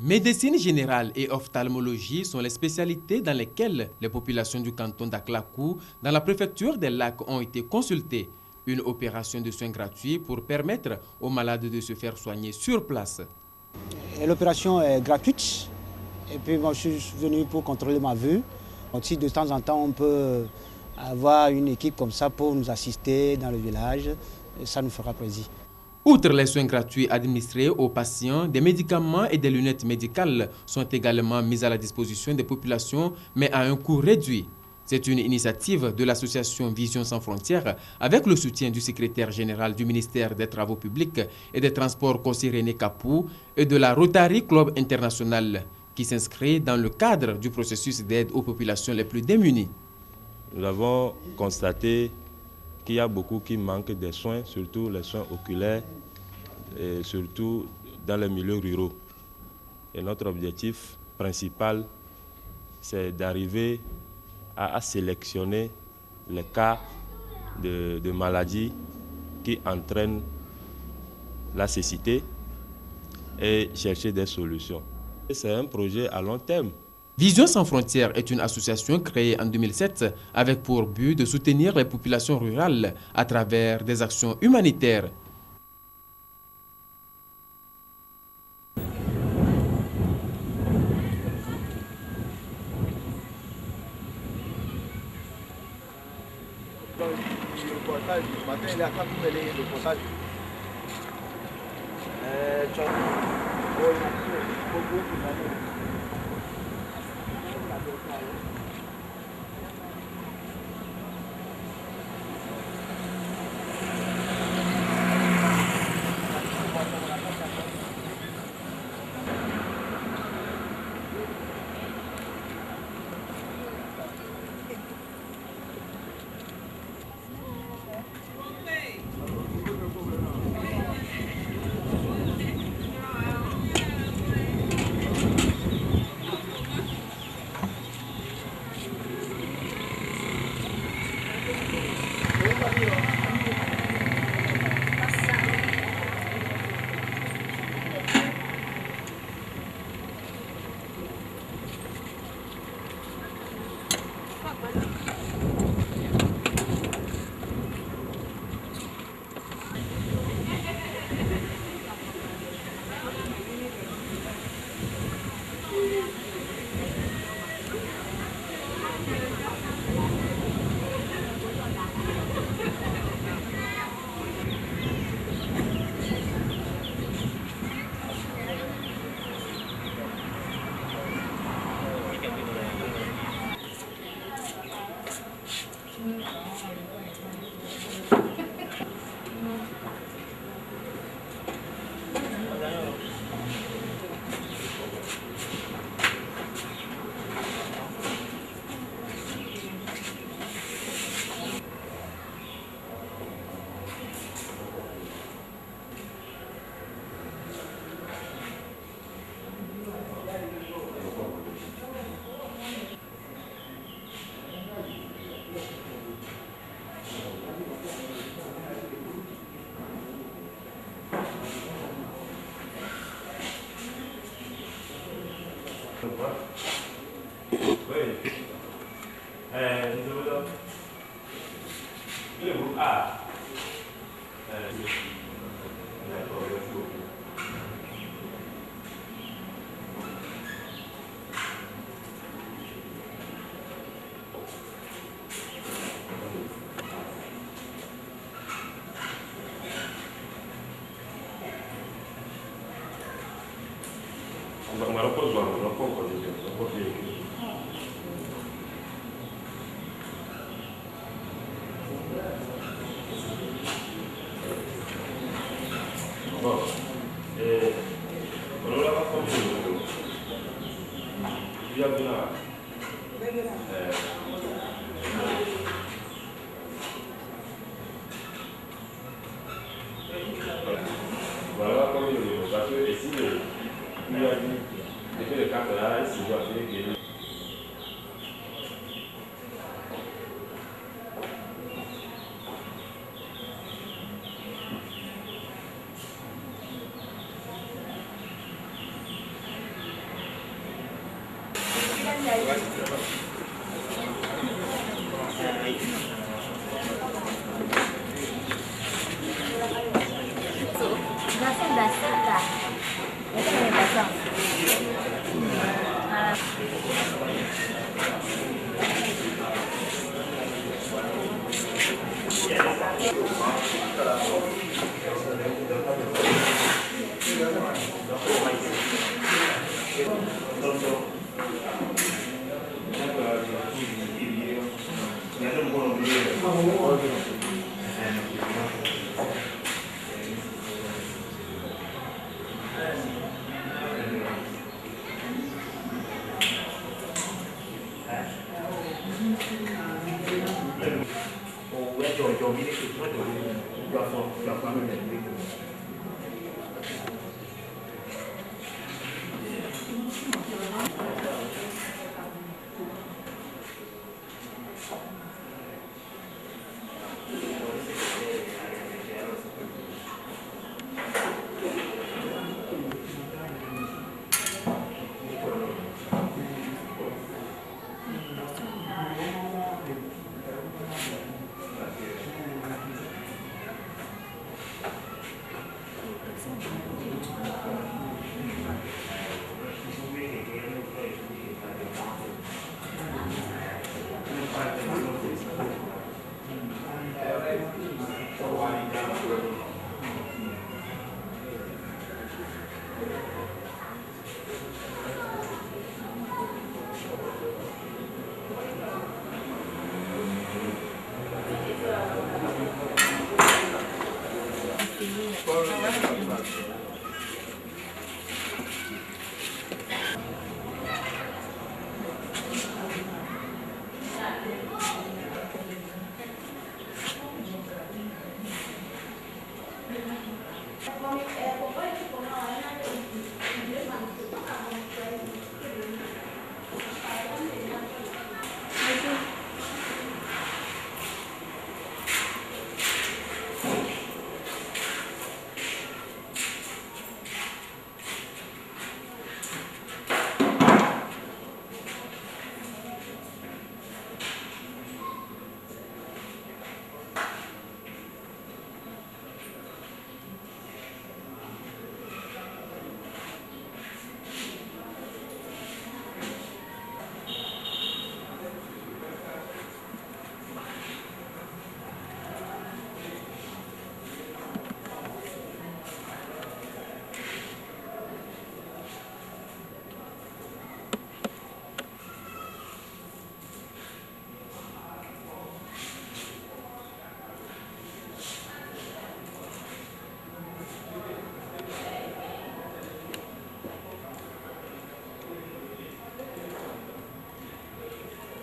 Médecine générale et ophtalmologie sont les spécialités dans lesquelles les populations du canton d'Aklakou, dans la préfecture des Lacs, ont été consultées. Une opération de soins gratuits pour permettre aux malades de se faire soigner sur place. L'opération est gratuite et puis moi je suis venu pour contrôler ma vue. Si de temps en temps on peut avoir une équipe comme ça pour nous assister dans le village, ça nous fera plaisir. Outre les soins gratuits administrés aux patients, des médicaments et des lunettes médicales sont également mis à la disposition des populations, mais à un coût réduit. C'est une initiative de l'association Vision sans frontières avec le soutien du secrétaire général du ministère des Travaux publics et des Transports, Kossi René Kapou, et de la Rotary Club International, qui s'inscrit dans le cadre du processus d'aide aux populations les plus démunies. Nous avons constaté qu'il y a beaucoup qui manquent des soins, surtout les soins oculaires, et surtout dans les milieux ruraux. Et notre objectif principal, c'est d'arriver à sélectionner les cas de maladies qui entraînent la cécité et chercher des solutions. C'est un projet à long terme. Vision sans frontières est une association créée en 2007 avec pour but de soutenir les populations rurales à travers des actions humanitaires.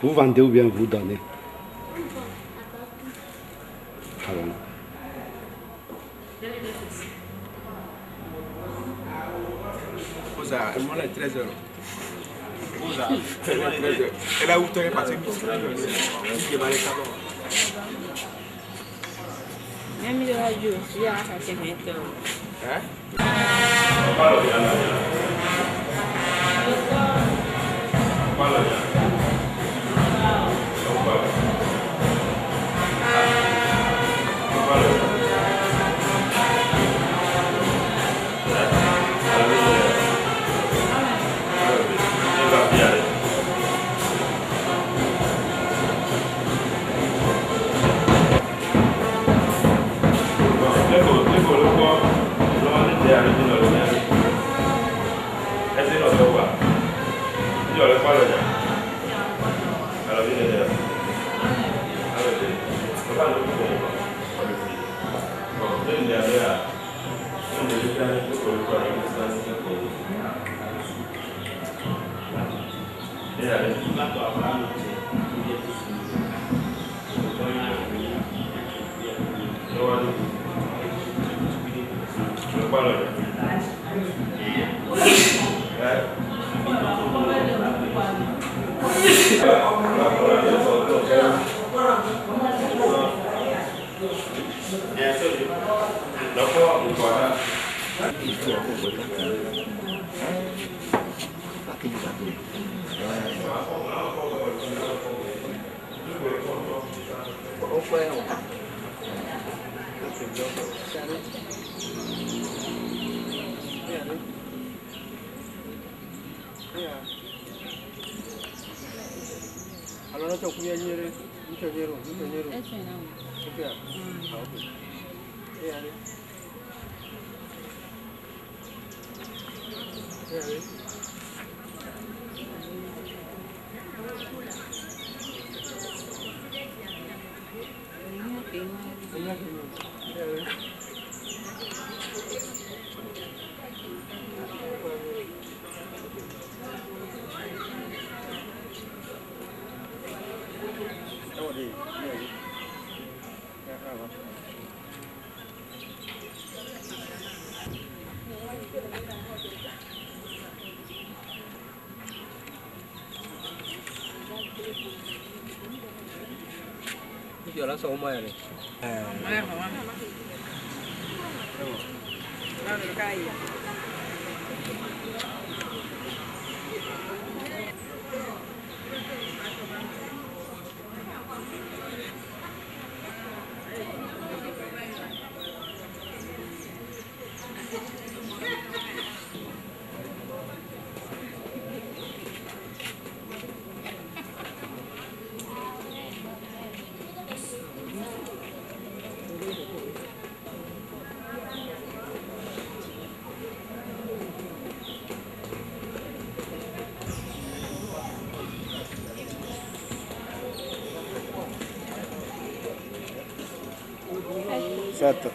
Vous vendez ou bien vous donnez? Ah bon. Elle est 13 heures. Elle a où tu es passé? Même le radio, il y a ça c'est maintenant. Allora c'ho qui a ieri, non c'è nero, non c'è nero. Eso no. Ok. Ah, ok. Ale. Ale. Giờ nó sâu mày này. Mày hả? Nó được cái gì? Certo.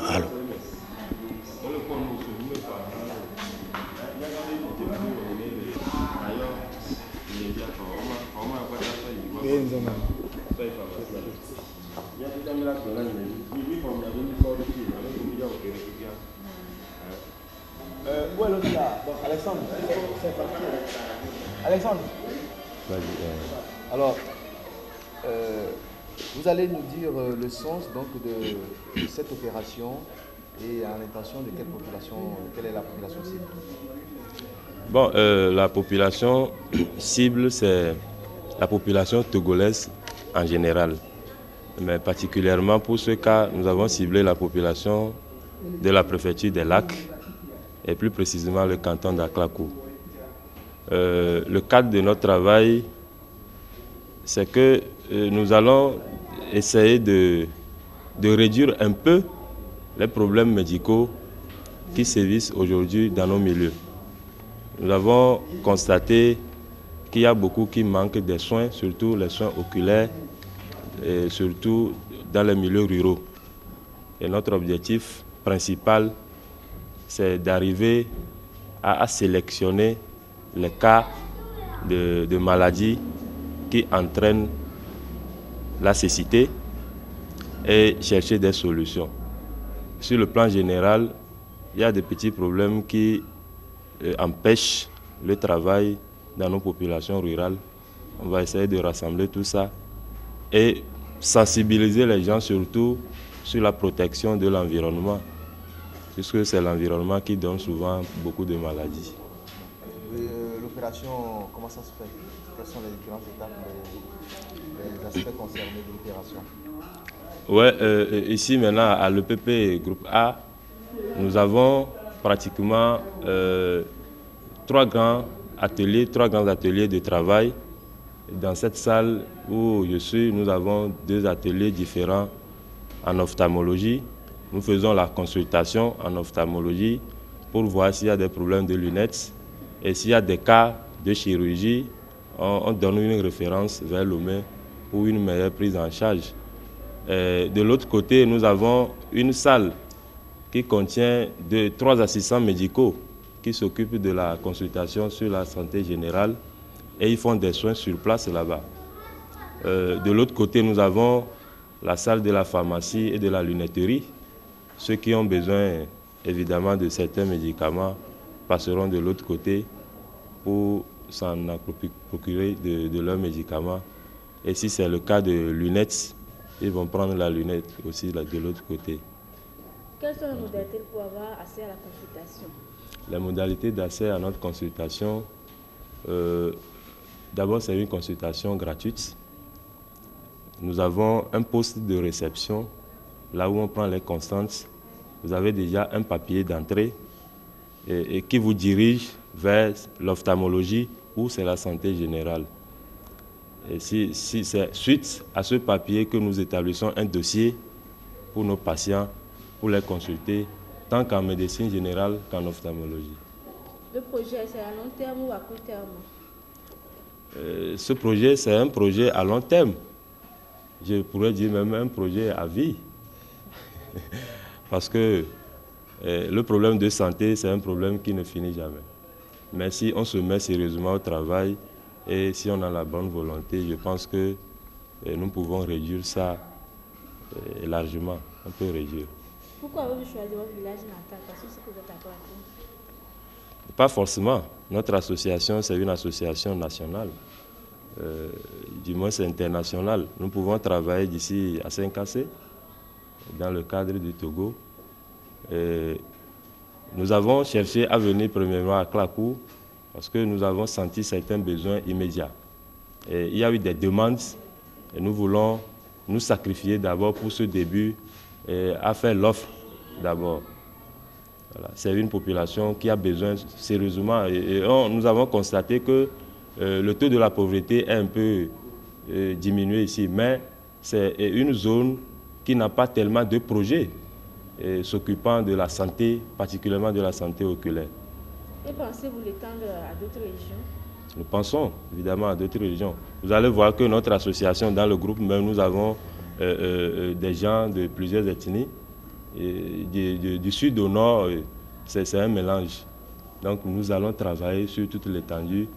Allô. Où est l'autre là? Bon, Alexandre, c'est parti. Alexandre. Alors, vous allez nous dire le sens donc de cette opération et à l'intention de quelle population, quelle est la population cible? Bon, la population cible, c'est la population togolaise en général. Mais particulièrement pour ce cas, nous avons ciblé la population de la préfecture des Lacs et plus précisément le canton d'Aklakou. Le cadre de notre travail, c'est que nous allons essayer de réduire un peu les problèmes médicaux qui sévissent aujourd'hui dans nos milieux. Nous avons constaté qu'il y a beaucoup qui manquent des soins, surtout les soins oculaires, et surtout dans les milieux ruraux. Et notre objectif principal, c'est d'arriver à sélectionner les cas de maladies qui entraînent la cécité et chercher des solutions. Sur le plan général, il y a des petits problèmes qui empêchent le travail dans nos populations rurales. On va essayer de rassembler tout ça et sensibiliser les gens surtout sur la protection de l'environnement, puisque c'est l'environnement qui donne souvent beaucoup de maladies. L'opération, comment ça se fait? Quelles sont les différentes étapes, les aspects concernés de l'opération? Ouais, ici maintenant à l'EPP groupe A, nous avons pratiquement trois grands ateliers de travail. Dans cette salle où je suis, nous avons 2 ateliers différents en ophtalmologie. Nous faisons la consultation en ophtalmologie pour voir s'il y a des problèmes de lunettes. Et s'il y a des cas de chirurgie, on donne une référence vers Lomé pour une meilleure prise en charge. De l'autre côté, nous avons une salle qui contient 3 assistants médicaux qui s'occupent de la consultation sur la santé générale et ils font des soins sur place là-bas. De l'autre côté, nous avons la salle de la pharmacie et de la lunetterie. Ceux qui ont besoin évidemment de certains médicaments passeront de l'autre côté pour s'en procurer de leurs médicaments. Et si c'est le cas de lunettes, ils vont prendre la lunette aussi de l'autre côté. Quelles sont les modalités pour avoir accès à la consultation? Les modalités d'accès à notre consultation, d'abord c'est une consultation gratuite. Nous avons un poste de réception, là où on prend les constantes. Vous avez déjà un papier d'entrée et qui vous dirige vers l'ophtalmologie ou c'est la santé générale. Et si c'est suite à ce papier que nous établissons un dossier pour nos patients, pour les consulter, tant qu'en médecine générale qu'en ophtalmologie. Le projet, c'est à long terme ou à court terme? Ce projet, c'est un projet à long terme. Je pourrais dire même un projet à vie. Parce que le problème de santé, c'est un problème qui ne finit jamais. Mais si on se met sérieusement au travail et si on a la bonne volonté, je pense que nous pouvons réduire ça largement. On peut réduire. Pourquoi avez-vous choisi votre village natal? Parce que c'est que vous êtes à Aklakou? Pas forcément. Notre association, c'est une association nationale. Du moins, c'est international. Nous pouvons travailler d'ici à Saint-Cassé, dans le cadre du Togo. Et Nous avons cherché à venir premièrement à Klakou parce que nous avons senti certains besoins immédiats. Et il y a eu des demandes et nous voulons nous sacrifier d'abord pour ce début et à faire l'offre d'abord. Voilà. C'est une population qui a besoin sérieusement et nous avons constaté que le taux de la pauvreté est un peu diminué ici, mais c'est une zone qui n'a pas tellement de projets s'occupant de la santé, particulièrement de la santé oculaire. Et pensez-vous l'étendre à d'autres régions? Nous pensons évidemment à d'autres régions. Vous allez voir que notre association, dans le groupe même, nous avons des gens de plusieurs ethnies. Du sud au nord, c'est un mélange. Donc nous allons travailler sur toute l'étendue,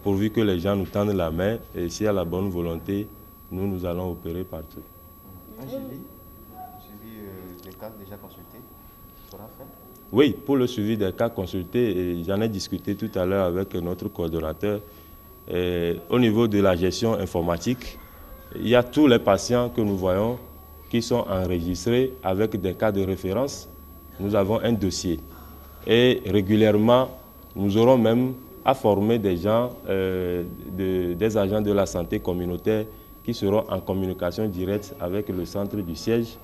pourvu que les gens nous tendent la main. Et s'il y a la bonne volonté, nous allons opérer partout. Un suivi des cas déjà consultés sera fait? Oui, pour le suivi des cas consultés, j'en ai discuté tout à l'heure avec notre coordonnateur. Au niveau de la gestion informatique, il y a tous les patients que nous voyons qui sont enregistrés avec des cas de référence. Nous avons un dossier. Et régulièrement, nous aurons même à former des gens, des agents de la santé communautaire qui seront en communication directe avec le centre du siège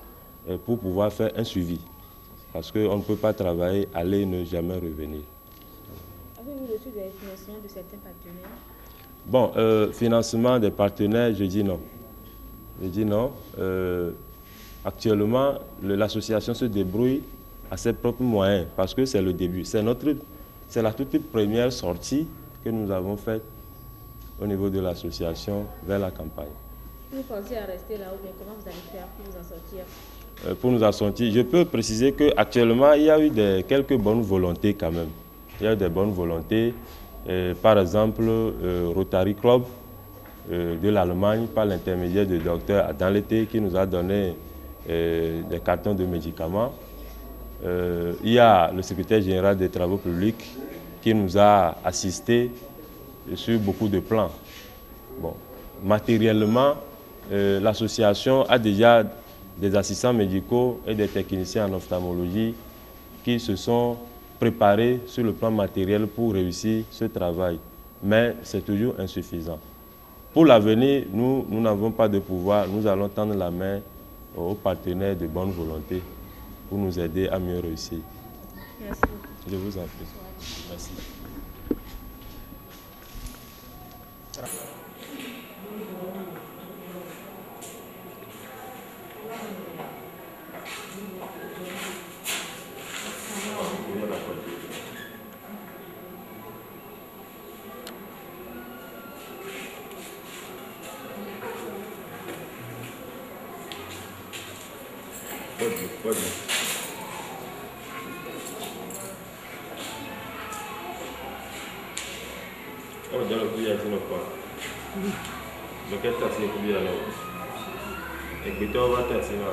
pour pouvoir faire un suivi. Parce qu'on ne peut pas travailler, aller et ne jamais revenir. Avez-vous reçu des financements de certains partenaires? Bon, financement des partenaires, je dis non. Je dis non. Actuellement, l'association se débrouille à ses propres moyens parce que c'est le début. C'est la toute première sortie que nous avons faite au niveau de l'association vers la campagne. Vous pensez à rester là ou bien comment vous allez faire pour vous en sortir? Pour nous en sortir, je peux préciser qu'actuellement, il y a eu quelques bonnes volontés quand même. Il y a eu des bonnes volontés. Par exemple, Rotary Club de l'Allemagne, par l'intermédiaire du docteur dans l'été, qui nous a donné des cartons de médicaments. Il y a le secrétaire général des travaux publics qui nous a assistés sur beaucoup de plans. Bon, matériellement, l'association a déjà des assistants médicaux et des techniciens en ophtalmologie qui se sont préparés sur le plan matériel pour réussir ce travail. Mais c'est toujours insuffisant. Pour l'avenir, nous n'avons pas de pouvoir. Nous allons tendre la main aux partenaires de bonne volonté pour nous aider à mieux réussir. Merci. Je vous en prie. Merci. Pode. Oh, já não podia assim no pó. Não quer estar assim comigo não. É que então vai estar assim não.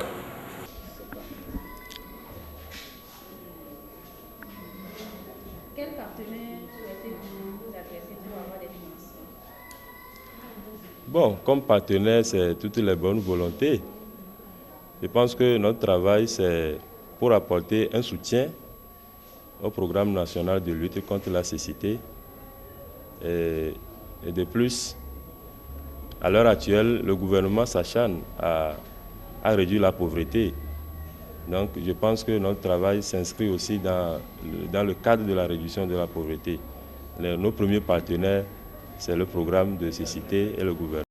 Quel partenaire souhaitez-vous adresser pour avoir des financements? Bon, comme partenaire, c'est toutes les bonnes volontés. Je pense que notre travail, c'est pour apporter un soutien au programme national de lutte contre la cécité. Et de plus, à l'heure actuelle, le gouvernement s'acharne à réduire la pauvreté. Donc, je pense que notre travail s'inscrit aussi dans le cadre de la réduction de la pauvreté. Nos premiers partenaires, c'est le programme de cécité et le gouvernement.